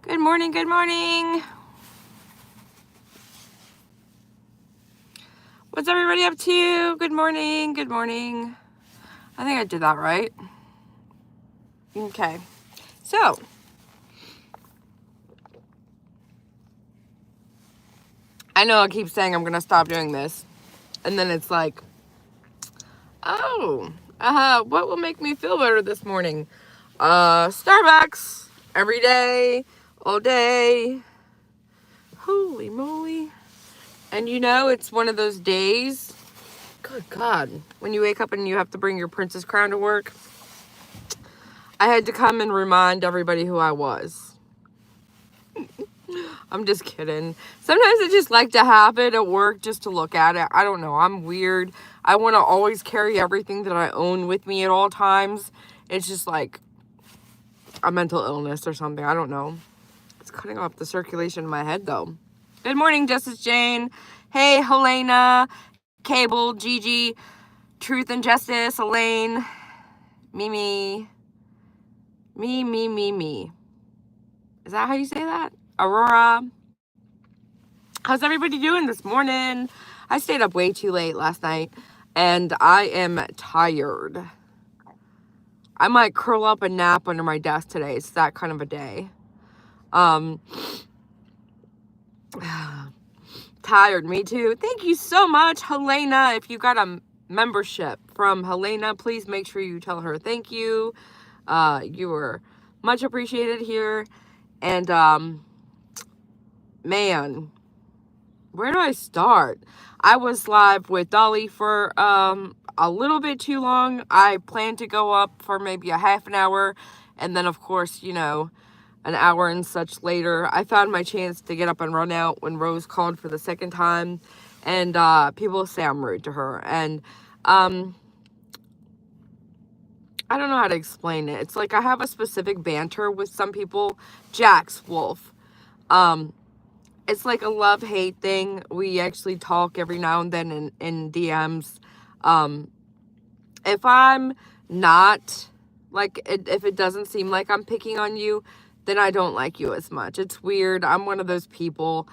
Good morning, good morning. What's everybody up to? Good morning, good morning. I think I did that right. Okay, so I know I keep saying I'm gonna stop doing this, and then it's like, oh, what will make me feel better this morning? Starbucks every day, all day. Holy moly. And you know, it's one of those days, good God, when you wake up and you have to bring your princess crown to work. I had to come and remind everybody who I was. I'm just kidding. Sometimes I just like to have it at work just to look at it. I don't know. I'm weird. I want to always carry everything that I own with me at all times. It's just like a mental illness or something. I don't know. It's cutting off the circulation in my head, though. Good morning, Justice Jane. Hey, Helena, Cable, Gigi, Truth and Justice, Elaine, Mimi. Me. Is that how you say that? Aurora. How's everybody doing this morning? I stayed up way too late last night, and I am tired. I might curl up and nap under my desk today. It's that kind of a day. Tired, me too. Thank you so much, Helena. If you got a membership from Helena, please make sure you tell her thank you. You were much appreciated here. And, man, where do I start? I was live with Dolly for a little bit too long. I planned to go up for maybe a half an hour, and then of course, you know, an hour and such later, I found my chance to get up and run out when Rose called for the second time, and people say I'm rude to her, and I don't know how to explain it. It's like I have a specific banter with some people. Jax Wolf. It's like a love-hate thing. We actually talk every now and then in DMs. If I'm not, like, if it doesn't seem like I'm picking on you, then I don't like you as much. It's weird. I'm one of those people.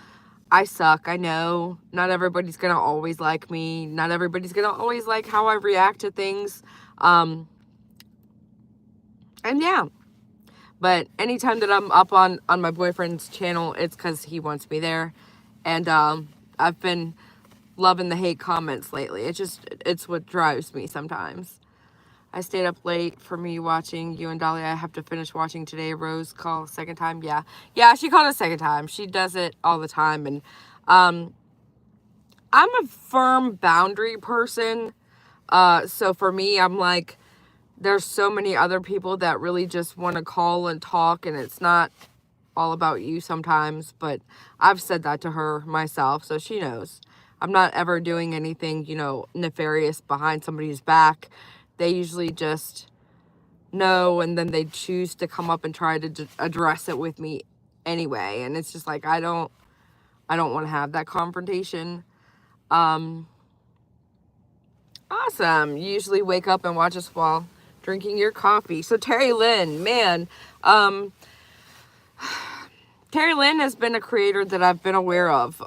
I suck. I know. Not everybody's going to always like me. Not everybody's going to always like how I react to things. And yeah. But anytime that I'm up on my boyfriend's channel, it's because he wants me there. And I've been loving the hate comments lately. It's what drives me sometimes. I stayed up late for me watching you and Dolly. I have to finish watching today. Rose called a second time. Yeah, she called a second time. She does it all the time. And I'm a firm boundary person. So for me, I'm like, there's so many other people that really just want to call and talk, and it's not all about you sometimes, but I've said that to her myself, so she knows. I'm not ever doing anything, you know, nefarious behind somebody's back. They usually just know, and then they choose to come up and try to address it with me anyway, and it's just like, I don't want to have that confrontation. Awesome. You usually wake up and watch us while drinking your coffee. So Terry Lynn, man, Terry Lynn has been a creator that I've been aware of.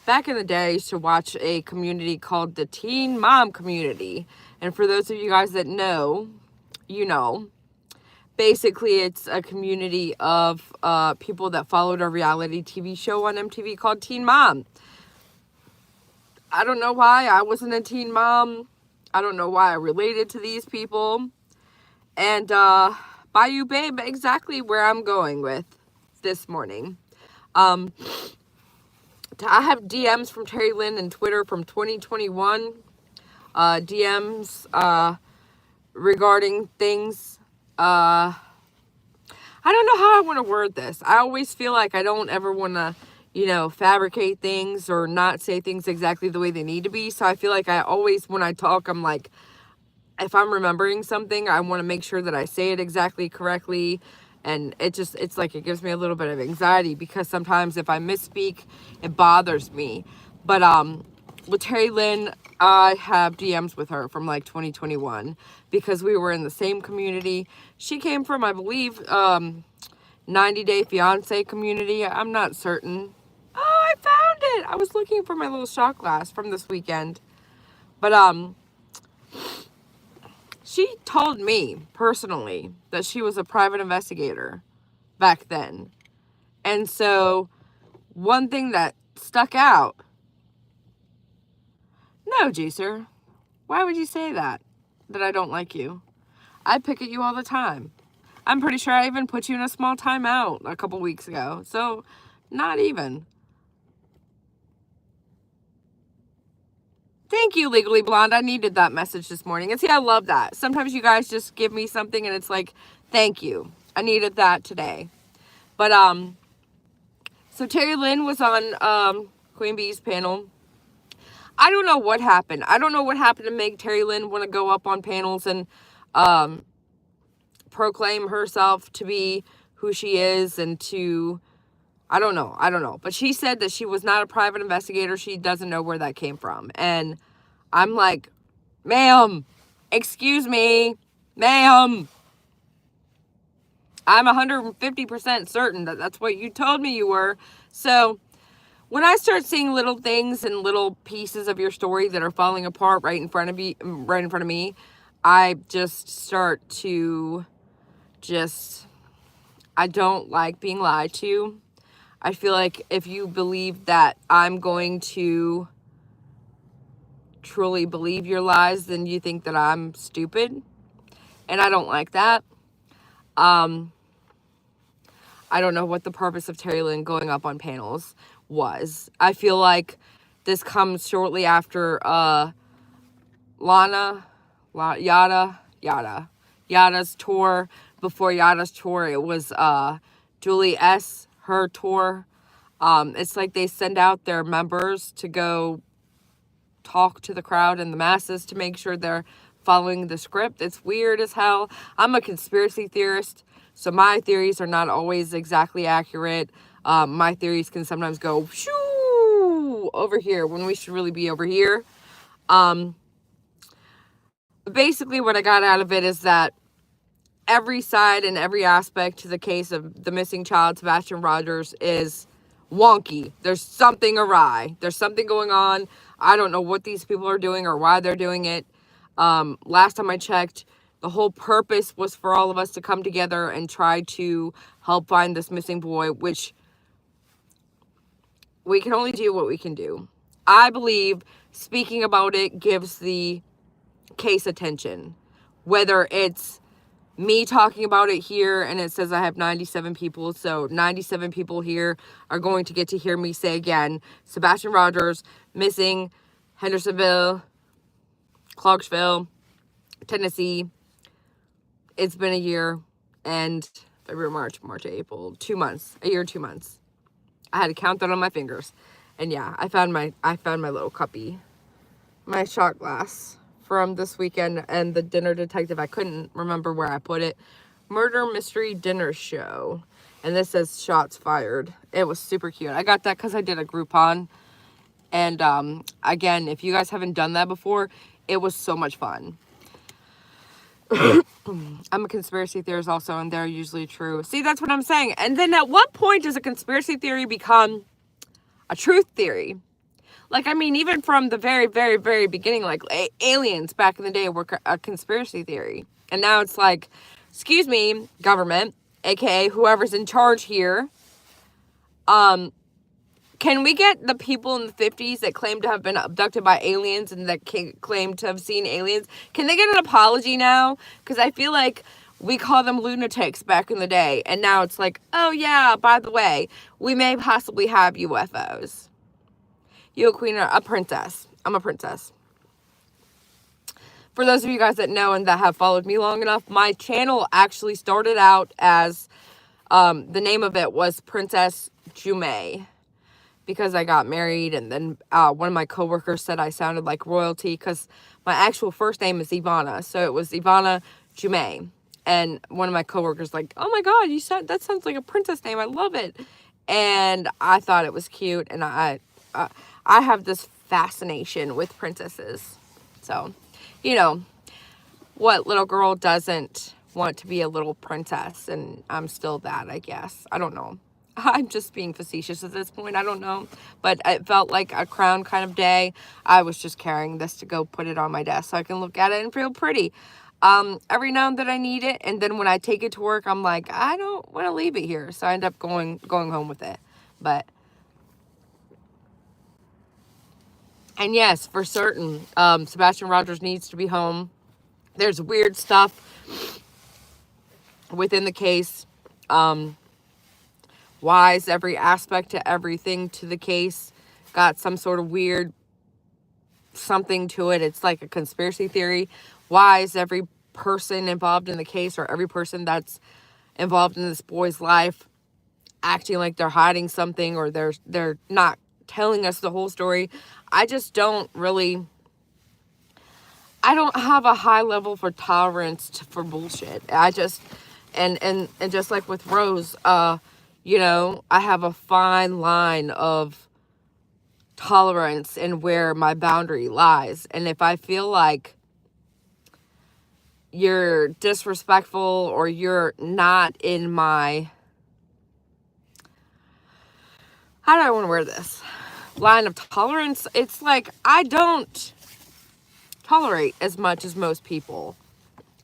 Back in the day, I used to watch a community called the Teen Mom Community. And for those of you guys that know, you know, basically it's a community of people that followed a reality TV show on MTV called Teen Mom. I don't know why I wasn't a teen mom. I don't know why I related to these people. And Bayou Babe, exactly where I'm going with this morning. I have DMs from Terry Lynn and Twitter from 2021. DMs regarding things. I don't know how I want to word this. I always feel like I don't ever want to, you know, fabricate things or not say things exactly the way they need to be. So I feel like I always, when I talk, I'm like, if I'm remembering something, I want to make sure that I say it exactly correctly. And it's like, it gives me a little bit of anxiety because sometimes if I misspeak, it bothers me. But with Terry Lynn, I have DMs with her from like 2021 because we were in the same community. She came from, I believe, 90-Day Fiance community. I'm not certain. Oh, I found it. I was looking for my little shot glass from this weekend. But she told me personally that she was a private investigator back then. And so one thing that stuck out. No, Juicer. Why would you say that? That I don't like you? I pick at you all the time. I'm pretty sure I even put you in a small timeout a couple weeks ago. So, not even. Thank you, Legally Blonde. I needed that message this morning. And see, I love that. Sometimes you guys just give me something and it's like, thank you. I needed that today. But, so Terry Lynn was on Queen Bee's panel. I don't know what happened. I don't know what happened to make Terry Lynn want to go up on panels and proclaim herself to be who she is and to, I don't know. But she said that she was not a private investigator. She doesn't know where that came from. And I'm like, ma'am, excuse me, ma'am. I'm 150% certain that that's what you told me you were. So when I start seeing little things and little pieces of your story that are falling apart right in front of me, I just start to I don't like being lied to. I feel like if you believe that I'm going to truly believe your lies, then you think that I'm stupid. And I don't like that. I don't know what the purpose of Terry Lynn going up on panels was. I feel like this comes shortly after Yada's tour. Before Yada's tour, it was Julie S., her tour. It's like they send out their members to go talk to the crowd and the masses to make sure they're following the script. It's weird as hell. I'm a conspiracy theorist, so my theories are not always exactly accurate. My theories can sometimes go shoo over here when we should really be over here. Basically what I got out of it is that every side and every aspect to the case of the missing child, Sebastian Rogers, is wonky. There's something awry. There's something going on. I don't know what these people are doing or why they're doing it. Last time I checked, the whole purpose was for all of us to come together and try to help find this missing boy, which we can only do what we can do. I believe speaking about it gives the case attention. Whether it's me talking about it here and it says I have 97 people, so 97 people here are going to get to hear me say again, Sebastian Rogers, missing, Hendersonville, Clarksville, Tennessee. It's been a year and February, March, April, 2 months, a year, 2 months. I had to count that on my fingers. And yeah, I found my little cuppy, my shot glass from this weekend and the dinner detective. I couldn't remember where I put it. Murder mystery dinner show. And this says shots fired. It was super cute. I got that because I did a Groupon. And again, if you guys haven't done that before, it was so much fun. I'm a conspiracy theorist also, and they're usually true. See, that's what I'm saying. And then at what point does a conspiracy theory become a truth theory? Like, I mean, even from the very, very, very beginning, like aliens back in the day were a conspiracy theory. And now it's like, excuse me, government, aka whoever's in charge here, can we get the people in the 50s that claim to have been abducted by aliens and that claim to have seen aliens? Can they get an apology now? Because I feel like we call them lunatics back in the day. And now it's like, oh yeah, by the way, we may possibly have UFOs. You a queen or a princess? I'm a princess. For those of you guys that know and that have followed me long enough, my channel actually started out as, the name of it was Princess Jume. Because I got married, and then one of my coworkers said I sounded like royalty because my actual first name is Ivana, so it was Ivana Jume. And one of my coworkers like, oh my god, that sounds like a princess name. I love it. And I thought it was cute, and I have this fascination with princesses. So, you know, what little girl doesn't want to be a little princess, and I'm still that, I guess. I don't know. I'm just being facetious at this point. I don't know. But it felt like a crown kind of day. I was just carrying this to go put it on my desk so I can look at it and feel pretty. Every now and then I need it. And then when I take it to work, I'm like, I don't want to leave it here. So I end up going home with it. But, and yes, for certain, Sebastian Rogers needs to be home. There's weird stuff within the case. Why is every aspect to everything to the case got some sort of weird something to it? It's like a conspiracy theory. Why is every person involved in the case, or every person that's involved in this boy's life, acting like they're hiding something, or they're not telling us the whole story? I just don't really, I don't have a high level for tolerance for bullshit. I just, and just like with Rose, you know, I have a fine line of tolerance and where my boundary lies. And if I feel like you're disrespectful, or you're not in my, how do I want to wear this, line of tolerance, it's like I don't tolerate as much as most people.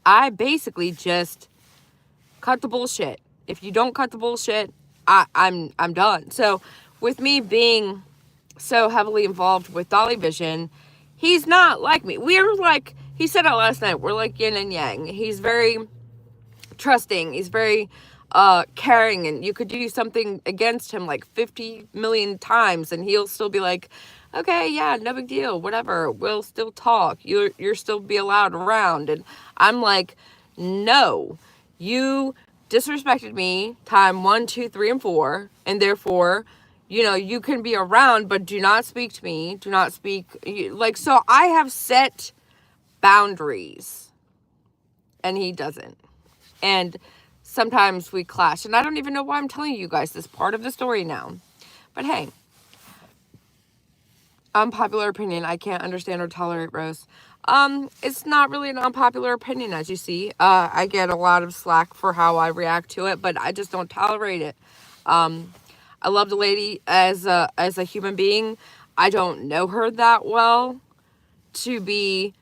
I basically just cut the bullshit. If you don't cut the bullshit, I'm done. So with me being so heavily involved with Dolly Vision, he's not like me. We're like, he said it last night, we're like yin and yang. He's very trusting. He's very caring, and you could do something against him like 50 million times and he'll still be like, okay, yeah, no big deal, whatever, we'll still talk, you're still be allowed around. And I'm like, no, you disrespected me time 1, 2, 3, and 4, and therefore, you know, you can be around, but do not speak to me, do not speak, like, so I have set boundaries and he doesn't. And sometimes we clash, and I don't even know why I'm telling you guys this part of the story now. But hey, unpopular opinion, I can't understand or tolerate Rose. It's not really an unpopular opinion, as you see. I get a lot of slack for how I react to it, but I just don't tolerate it. I love the lady as a human being. I don't know her that well to be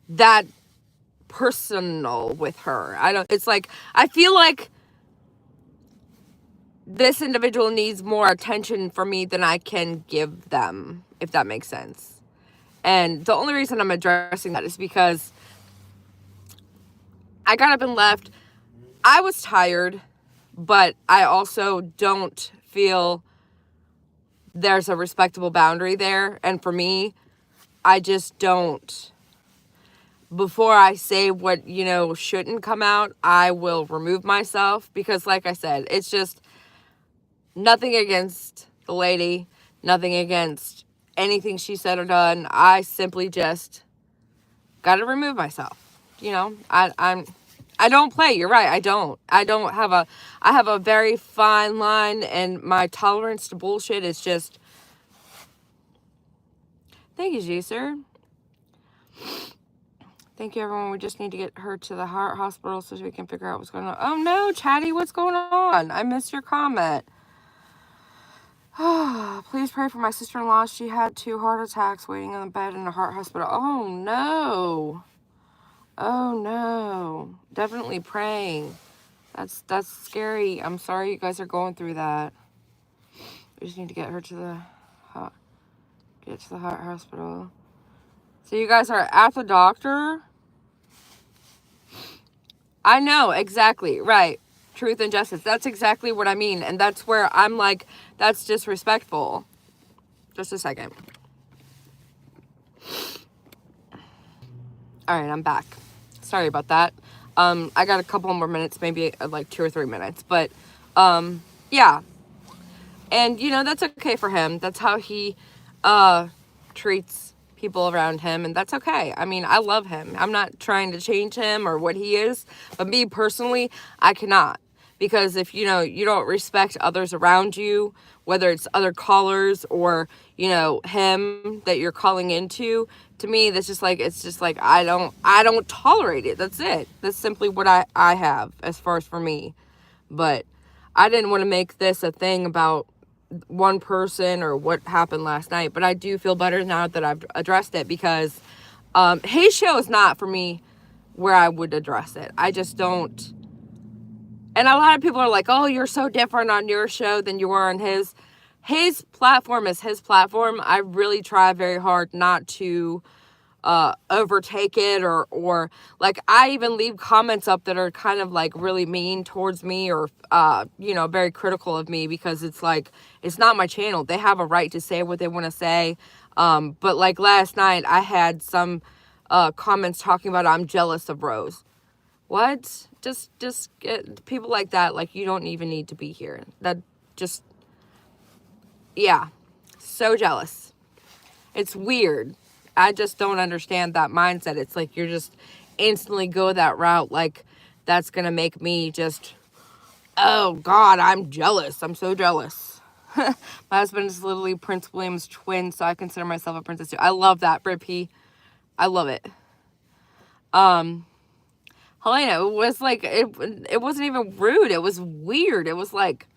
that personal with her. It's like, I feel like this individual needs more attention from me than I can give them, if that makes sense. And the only reason I'm addressing that is because I got up and left. I was tired, but I also don't feel there's a respectable boundary there. And for me, I just don't. Before I say what, you know, shouldn't come out, I will remove myself, because like I said, it's just nothing against the lady, nothing against anything she said or done. I simply just got to remove myself. You know, I don't play. You're right. I have a very fine line, and my tolerance to bullshit is just, thank you, G, sir. Thank you, everyone. We just need to get her to the heart hospital so we can figure out what's going on. Oh, no, Chatty, what's going on? I missed your comment. Please pray for my sister-in-law. She had 2 heart attacks waiting on the bed in a heart hospital. Oh, no. Oh, no. Definitely praying. That's scary. I'm sorry you guys are going through that. We just need to get her to the heart hospital. So you guys are at the doctor? I know, exactly, right. Truth and justice. That's exactly what I mean. And that's where I'm like, that's disrespectful. Just a second. All right, I'm back. Sorry about that. I got a couple more minutes, maybe like 2 or 3 minutes. But, yeah. And, you know, that's okay for him. That's how he treats people around him, and that's okay. I mean, I love him. I'm not trying to change him or what he is, but me personally, I cannot, Because if, you know, you don't respect others around you, whether it's other callers or, you know, him that you're calling into, to me, that's just like, it's just like, I don't tolerate it. That's it. That's simply what I have as far as for me. But I didn't want to make this a thing about one person or what happened last night, but I do feel better now that I've addressed it, because his show is not for me where I would address it. I just don't. And a lot of people are like, oh, you're so different on your show than you are on his. His platform is his platform. I really try very hard not to overtake it, or like, I even leave comments up that are kind of like really mean towards me, or you know, very critical of me, because it's like, it's not my channel. They have a right to say what they want to say. But like last night, I had some comments talking about I'm jealous of Rose. What? Just get people like that, like, you don't even need to be here. That just, yeah, so jealous. It's weird. I just don't understand that mindset. It's like, you're just instantly go that route, like that's gonna make me just, oh God, I'm jealous. I'm so jealous. My husband is literally Prince William's twin, so I consider myself a princess too. I love that, Brit P. I love it. Helena, it was like, it wasn't even rude. It was weird. It was like,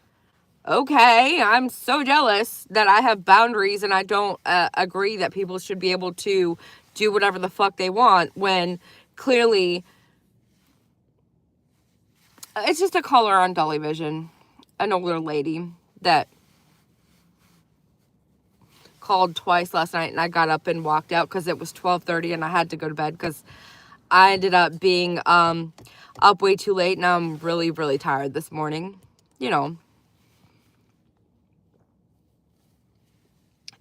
okay, I'm so jealous that I have boundaries and I don't agree that people should be able to do whatever the fuck they want, when clearly it's just a caller on Dolly Vision, an older lady that called twice last night, and I got up and walked out because it was 12:30 and I had to go to bed because I ended up being up way too late, and I'm really, really tired this morning. You know.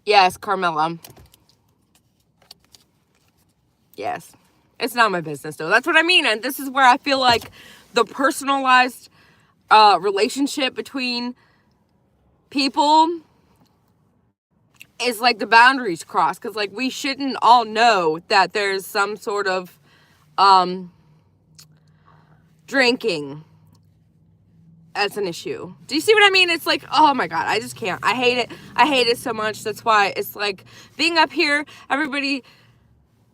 Yes, Carmela. Yes. It's not my business, though. That's what I mean. And this is where I feel like the personalized relationship between people is like the boundaries crossed. Because, like, we shouldn't all know that there's some sort of drinking as an issue. Do you see what I mean? It's like, oh my God, I just can't. I hate it. I hate it so much. That's why it's like being up here, everybody,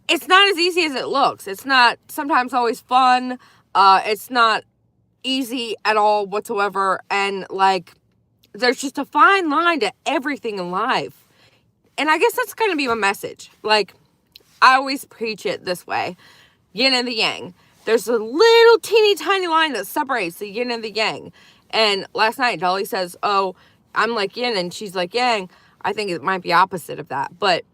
it's not as easy as it looks. It's not sometimes always fun. It's not easy at all whatsoever. And like, there's just a fine line to everything in life. And I guess that's going to be my message. Like, I always preach it this way. Yin and the yang. There's a little teeny tiny line that separates the yin and the yang. And last night, Dolly says, oh, I'm like yin and she's like yang. I think it might be opposite of that. But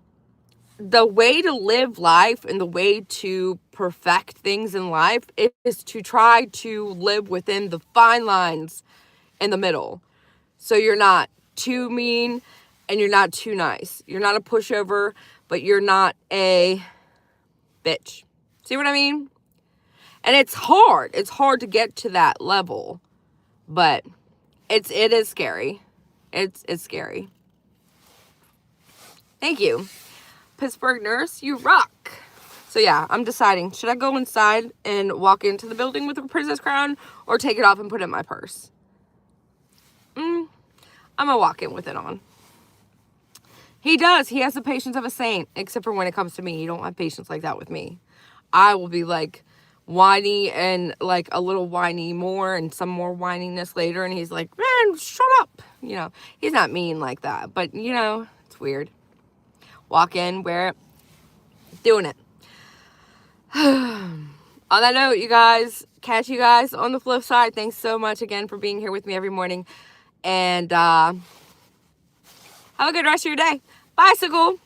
the way to live life and the way to perfect things in life is to try to live within the fine lines in the middle. So you're not too mean and you're not too nice. You're not a pushover, but you're not a bitch. See what I mean? And it's hard. It's hard to get to that level, but it is scary. It's scary. Thank you. Pittsburgh nurse, you rock. So yeah, I'm deciding, should I go inside and walk into the building with a princess crown or take it off and put it in my purse? I'm gonna walk in with it on. He does. He has the patience of a saint, except for when it comes to me. He don't have patience like that with me. I will be like whiny and like a little whiny more and some more whininess later. And he's like, man, shut up. You know, he's not mean like that, but you know, it's weird. Walk in, wear it, doing it. On that note, you guys, catch you guys on the flip side. Thanks so much again for being here with me every morning. And have a good rest of your day. Bicycle.